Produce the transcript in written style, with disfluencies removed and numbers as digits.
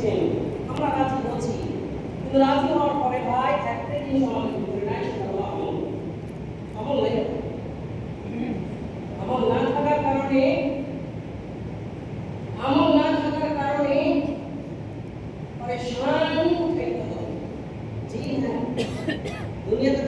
বলছেন আমরা রাজি হচ্ছি, কিন্তু রাজি হওয়ার পরে ভাই একটা জিনিস আমাদের ভিতরে নাই, সেটা হলো আমল। আমল নাই, আমল না থাকার কারণে পরেশান উঠাইতে হবে। জি হ্যাঁ, দুনিয়াতে